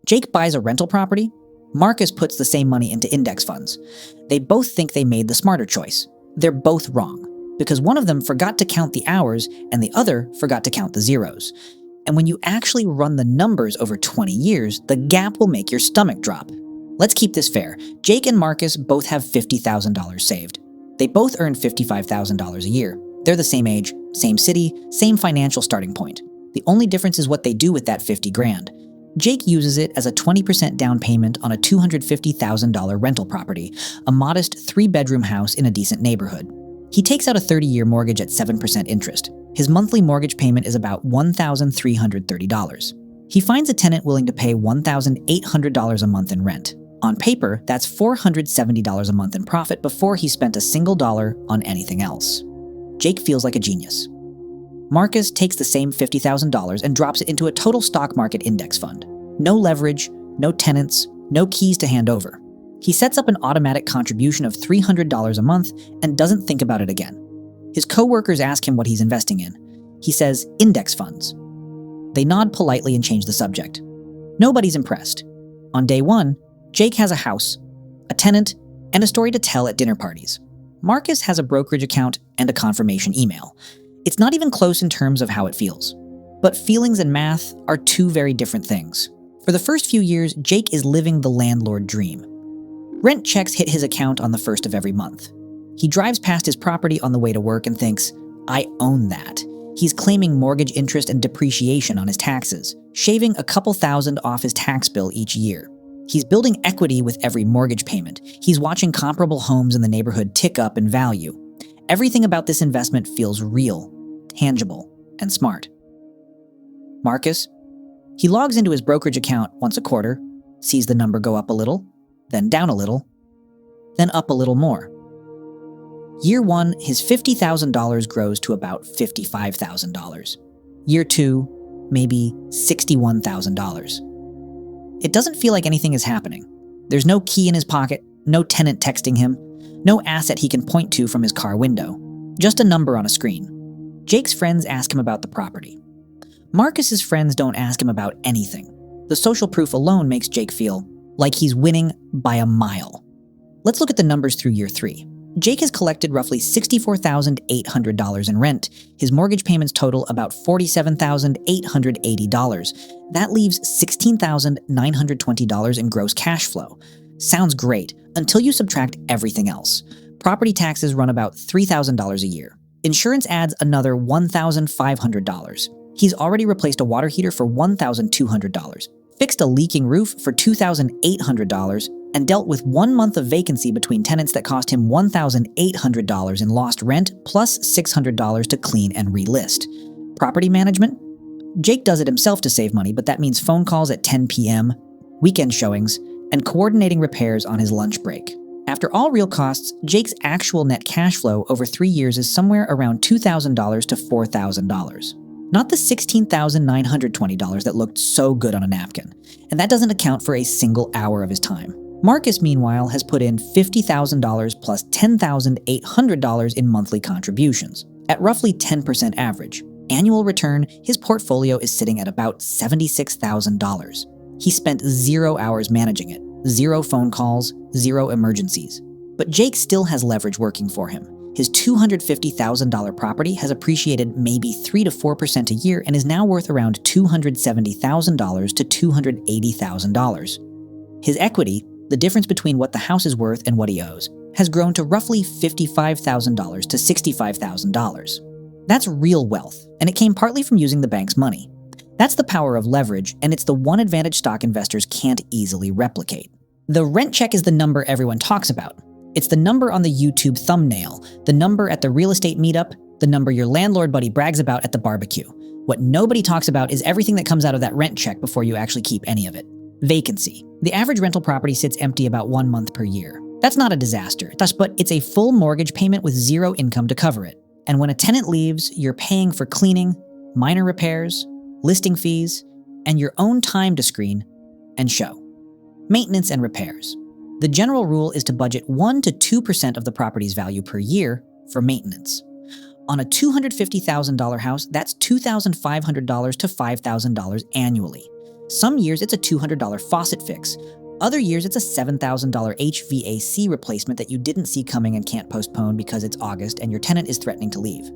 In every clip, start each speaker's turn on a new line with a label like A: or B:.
A: Jake buys a rental property. Marcus puts the same money into index funds. They both think they made the smarter choice. They're both wrong, because one of them forgot to count the hours and the other forgot to count the zeros. And when you actually run the numbers over 20 years, the gap will make your stomach drop. Let's keep this fair. Jake and Marcus both have $50,000 saved. They both earn $55,000 a year. They're the same age, same city, same financial starting point. The only difference is what they do with that 50 grand. Jake uses it as a 20% down payment on a $250,000 rental property, a modest 3-bedroom house in a decent neighborhood. He takes out a 30-year mortgage at 7% interest. His monthly mortgage payment is about $1,330. He finds a tenant willing to pay $1,800 a month in rent. On paper, that's $470 a month in profit before he spent a single dollar on anything else. Jake feels like a genius. Marcus takes the same $50,000 and drops it into a total stock market index fund. No leverage, no tenants, no keys to hand over. He sets up an automatic contribution of $300 a month and doesn't think about it again. His coworkers ask him what he's investing in. He says, index funds. They nod politely and change the subject. Nobody's impressed. On day one, Jake has a house, a tenant, and a story to tell at dinner parties. Marcus has a brokerage account and a confirmation email. It's not even close in terms of how it feels. But feelings and math are two very different things. For the first few years, Jake is living the landlord dream. Rent checks hit his account on the first of every month. He drives past his property on the way to work and thinks, I own that. He's claiming mortgage interest and depreciation on his taxes, shaving a couple thousand off his tax bill each year. He's building equity with every mortgage payment. He's watching comparable homes in the neighborhood tick up in value. Everything about this investment feels real, tangible, and smart. Marcus? He logs into his brokerage account once a quarter, sees the number go up a little, then down a little, then up a little more. Year one, his $50,000 grows to about $55,000. Year two, maybe $61,000. It doesn't feel like anything is happening. There's no key in his pocket, no tenant texting him, no asset he can point to from his car window, just a number on a screen. Jake's friends ask him about the property. Marcus's friends don't ask him about anything. The social proof alone makes Jake feel like he's winning by a mile. Let's look at the numbers through year three. Jake has collected roughly $64,800 in rent. His mortgage payments total about $47,880. That leaves $16,920 in gross cash flow. Sounds great, until you subtract everything else. Property taxes run about $3,000 a year. Insurance adds another $1,500. He's already replaced a water heater for $1,200, fixed a leaking roof for $2,800, and dealt with 1 month of vacancy between tenants that cost him $1,800 in lost rent plus $600 to clean and relist. Property management? Jake does it himself to save money, but that means phone calls at 10 p.m., weekend showings, and coordinating repairs on his lunch break. After all real costs, Jake's actual net cash flow over 3 years is somewhere around $2,000 to $4,000. Not the $16,920 that looked so good on a napkin. And that doesn't account for a single hour of his time. Marcus, meanwhile, has put in $50,000 plus $10,800 in monthly contributions, at roughly 10% average. Annual return, his portfolio is sitting at about $76,000. He spent 0 hours managing it, 0 phone calls, 0 emergencies. But Jake still has leverage working for him. His $250,000 property has appreciated maybe 3 to 4% a year and is now worth around $270,000 to $280,000. His equity, the difference between what the house is worth and what he owes, has grown to roughly $55,000 to $65,000. That's real wealth, and it came partly from using the bank's money. That's the power of leverage, and it's the one advantage stock investors can't easily replicate. The rent check is the number everyone talks about. It's the number on the YouTube thumbnail, the number at the real estate meetup, the number your landlord buddy brags about at the barbecue. What nobody talks about is everything that comes out of that rent check before you actually keep any of it. Vacancy. The average rental property sits empty about 1 month per year. That's not a disaster, but it's a full mortgage payment with 0 income to cover it. And when a tenant leaves, you're paying for cleaning, minor repairs, listing fees, and your own time to screen and show. Maintenance and repairs. The general rule is to budget 1 to 2% of the property's value per year for maintenance. On a $250,000 house, that's $2,500 to $5,000 annually. Some years it's a $200 faucet fix. Other years it's a $7,000 HVAC replacement that you didn't see coming and can't postpone because it's August and your tenant is threatening to leave.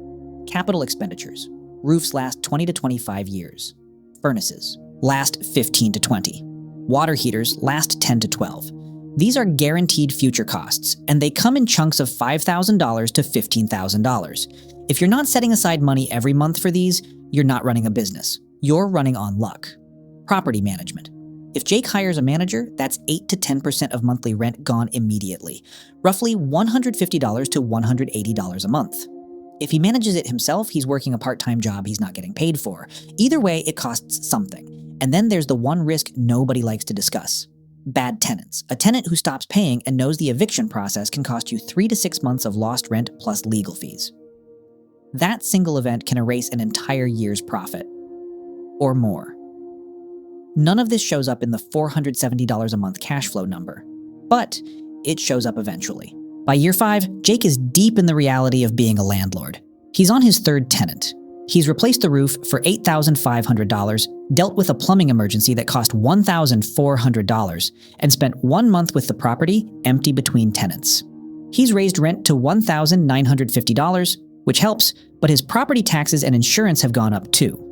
A: Capital expenditures. Roofs last 20 to 25 years. Furnaces last 15 to 20. Water heaters last 10 to 12. These are guaranteed future costs, and they come in chunks of $5,000 to $15,000. If you're not setting aside money every month for these, you're not running a business. You're running on luck. Property management. If Jake hires a manager, that's 8 to 10% of monthly rent gone immediately, roughly $150 to $180 a month. If he manages it himself, he's working a part-time job he's not getting paid for. Either way, it costs something. And then there's the one risk nobody likes to discuss. Bad tenants. A tenant who stops paying and knows the eviction process can cost you 3 to 6 months of lost rent plus legal fees. That single event can erase an entire year's profit. Or more. None of this shows up in the $470 a month cash flow number, but it shows up eventually. By year 5, Jake is deep in the reality of being a landlord. He's on his third tenant. He's replaced the roof for $8,500, dealt with a plumbing emergency that cost $1,400, and spent 1 month with the property empty between tenants. He's raised rent to $1,950, which helps, but his property taxes and insurance have gone up too.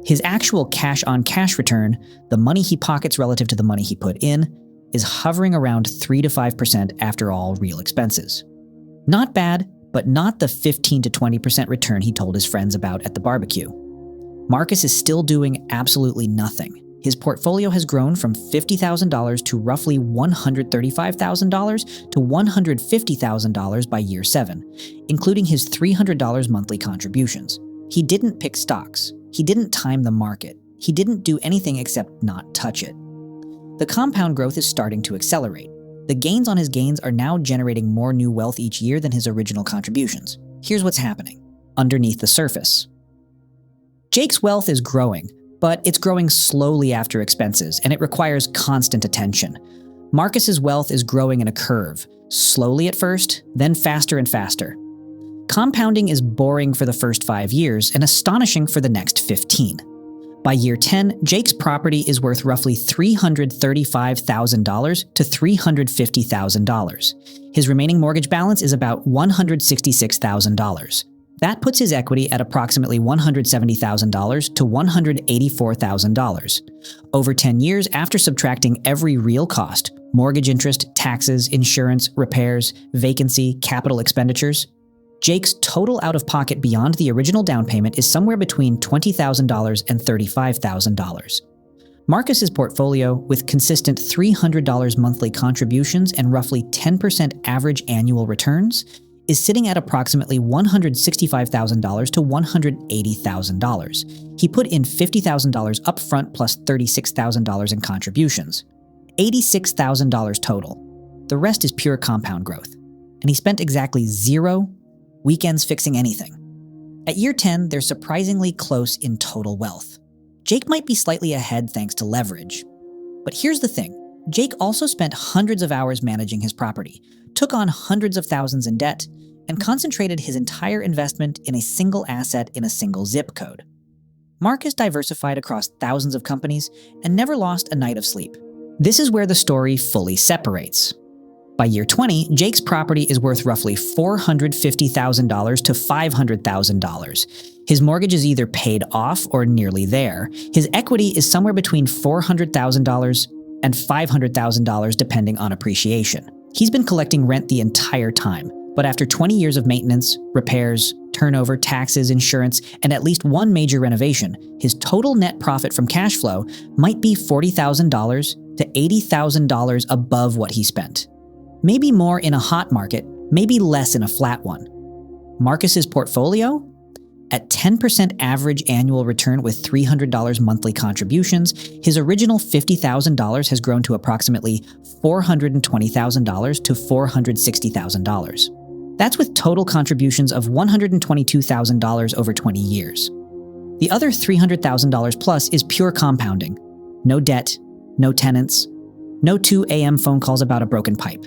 A: His actual cash-on-cash return, the money he pockets relative to the money he put in, is hovering around 3 to 5% after all real expenses. Not bad, but not the 15 to 20% return he told his friends about at the barbecue. Marcus is still doing absolutely nothing. His portfolio has grown from $50,000 to roughly $135,000 to $150,000 by year 7, including his $300 monthly contributions. He didn't pick stocks. He didn't time the market. He didn't do anything except not touch it. The compound growth is starting to accelerate. The gains on his gains are now generating more new wealth each year than his original contributions. Here's what's happening underneath the surface. Jake's wealth is growing, but it's growing slowly after expenses, and it requires constant attention. Marcus's wealth is growing in a curve, slowly at first, then faster and faster. Compounding is boring for the first 5 years and astonishing for the next 15. By year 10, Jake's property is worth roughly $335,000 to $350,000. His remaining mortgage balance is about $166,000. That puts his equity at approximately $170,000 to $184,000. Over 10 years, after subtracting every real cost, mortgage interest, taxes, insurance, repairs, vacancy, capital expenditures, Jake's total out-of-pocket beyond the original down payment is somewhere between $20,000 and $35,000. Marcus's portfolio, with consistent $300 monthly contributions and roughly 10% average annual returns, is sitting at approximately $165,000 to $180,000. He put in $50,000 upfront plus $36,000 in contributions. $86,000 total. The rest is pure compound growth. And he spent exactly 0 weekends fixing anything. At year 10, they're surprisingly close in total wealth. Jake might be slightly ahead thanks to leverage. But here's the thing. Jake also spent hundreds of hours managing his property, took on hundreds of thousands in debt, and concentrated his entire investment in a single asset in a single zip code. Marcus diversified across thousands of companies and never lost a night of sleep. This is where the story fully separates. By year 20, Jake's property is worth roughly $450,000 to $500,000. His mortgage is either paid off or nearly there. His equity is somewhere between $400,000 and $500,000 depending on appreciation. He's been collecting rent the entire time, but after 20 years of maintenance, repairs, turnover, taxes, insurance, and at least one major renovation, his total net profit from cash flow might be $40,000 to $80,000 above what he spent. Maybe more in a hot market, maybe less in a flat one. Marcus's portfolio? At 10% average annual return with $300 monthly contributions, his original $50,000 has grown to approximately $420,000 to $460,000. That's with total contributions of $122,000 over 20 years. The other $300,000 plus is pure compounding. No debt, no tenants, no 2 a.m. phone calls about a broken pipe.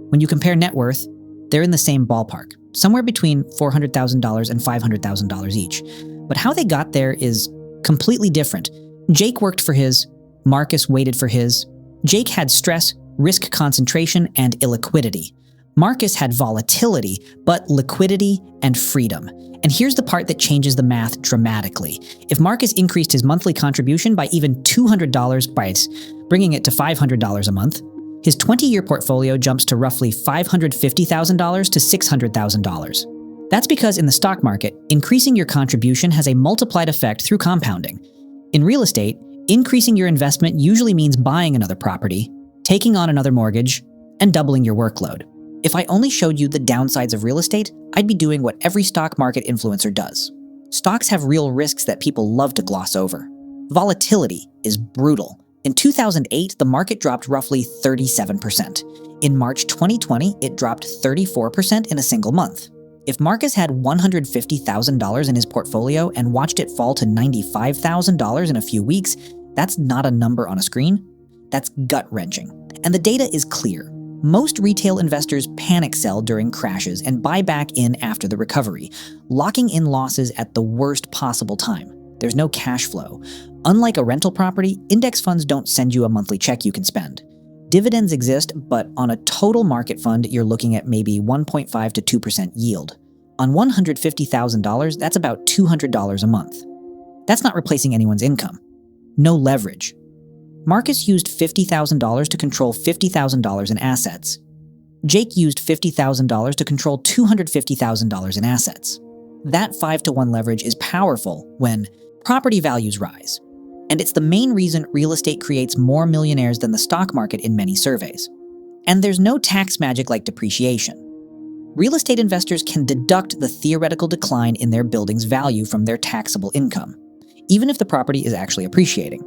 A: When you compare net worth, they're in the same ballpark, somewhere between $400,000 and $500,000 each. But how they got there is completely different. Jake worked for his, Marcus waited for his. Jake had stress, risk concentration, and illiquidity. Marcus had volatility, but liquidity and freedom. And here's the part that changes the math dramatically. If Marcus increased his monthly contribution by even $200 by bringing it to $500 a month, his 20-year portfolio jumps to roughly $550,000 to $600,000. That's because in the stock market, increasing your contribution has a multiplied effect through compounding. In real estate, increasing your investment usually means buying another property, taking on another mortgage, and doubling your workload. If I only showed you the downsides of real estate, I'd be doing what every stock market influencer does. Stocks have real risks that people love to gloss over. Volatility is brutal. In 2008, the market dropped roughly 37%. In March 2020, it dropped 34% in a single month. If Marcus had $150,000 in his portfolio and watched it fall to $95,000 in a few weeks, that's not a number on a screen. That's gut-wrenching. And the data is clear. Most retail investors panic sell during crashes and buy back in after the recovery, locking in losses at the worst possible time. There's no cash flow. Unlike a rental property, index funds don't send you a monthly check you can spend. Dividends exist, but on a total market fund, you're looking at maybe 1.5 to 2% yield. On $150,000, that's about $200 a month. That's not replacing anyone's income. No leverage. Marcus used $50,000 to control $50,000 in assets. Jake used $50,000 to control $250,000 in assets. That 5-to-1 leverage is powerful when property values rise. And it's the main reason real estate creates more millionaires than the stock market in many surveys. And there's no tax magic like depreciation. Real estate investors can deduct the theoretical decline in their building's value from their taxable income, even if the property is actually appreciating.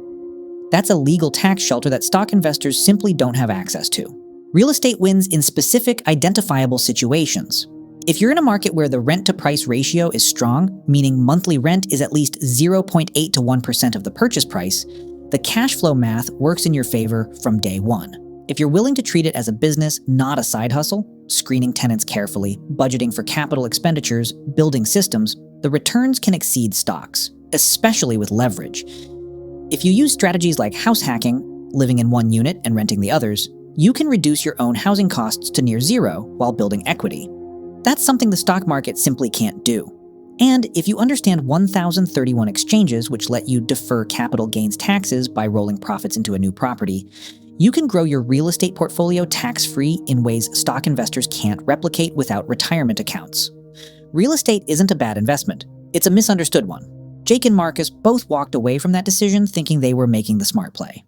A: That's a legal tax shelter that stock investors simply don't have access to. Real estate wins in specific, identifiable situations. If you're in a market where the rent-to-price ratio is strong, meaning monthly rent is at least 0.8 to 1% of the purchase price, the cash flow math works in your favor from day one. If you're willing to treat it as a business, not a side hustle, screening tenants carefully, budgeting for capital expenditures, building systems, the returns can exceed stocks, especially with leverage. If you use strategies like house hacking, living in one unit and renting the others, you can reduce your own housing costs to near zero while building equity. That's something the stock market simply can't do. And if you understand 1,031 exchanges which let you defer capital gains taxes by rolling profits into a new property, you can grow your real estate portfolio tax-free in ways stock investors can't replicate without retirement accounts. Real estate isn't a bad investment. It's a misunderstood one. Jake and Marcus both walked away from that decision thinking they were making the smart play.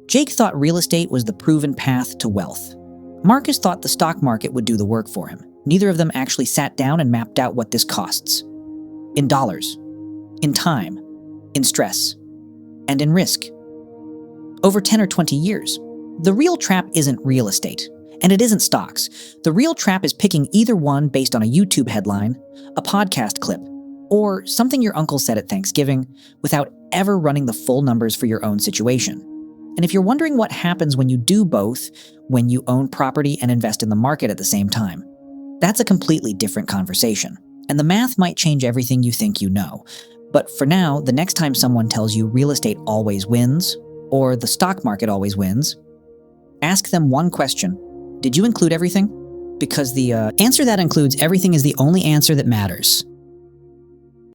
A: Jake thought real estate was the proven path to wealth. Marcus thought the stock market would do the work for him. Neither of them actually sat down and mapped out what this costs. In dollars, in time, in stress, and in risk. Over 10 or 20 years. The real trap isn't real estate, and it isn't stocks. The real trap is picking either one based on a YouTube headline, a podcast clip, or something your uncle said at Thanksgiving without ever running the full numbers for your own situation. And if you're wondering what happens when you do both, when you own property and invest in the market at the same time, that's a completely different conversation. And the math might change everything you think you know. But for now, the next time someone tells you real estate always wins, or the stock market always wins, ask them one question. Did you include everything? Because the answer that includes everything is the only answer that matters.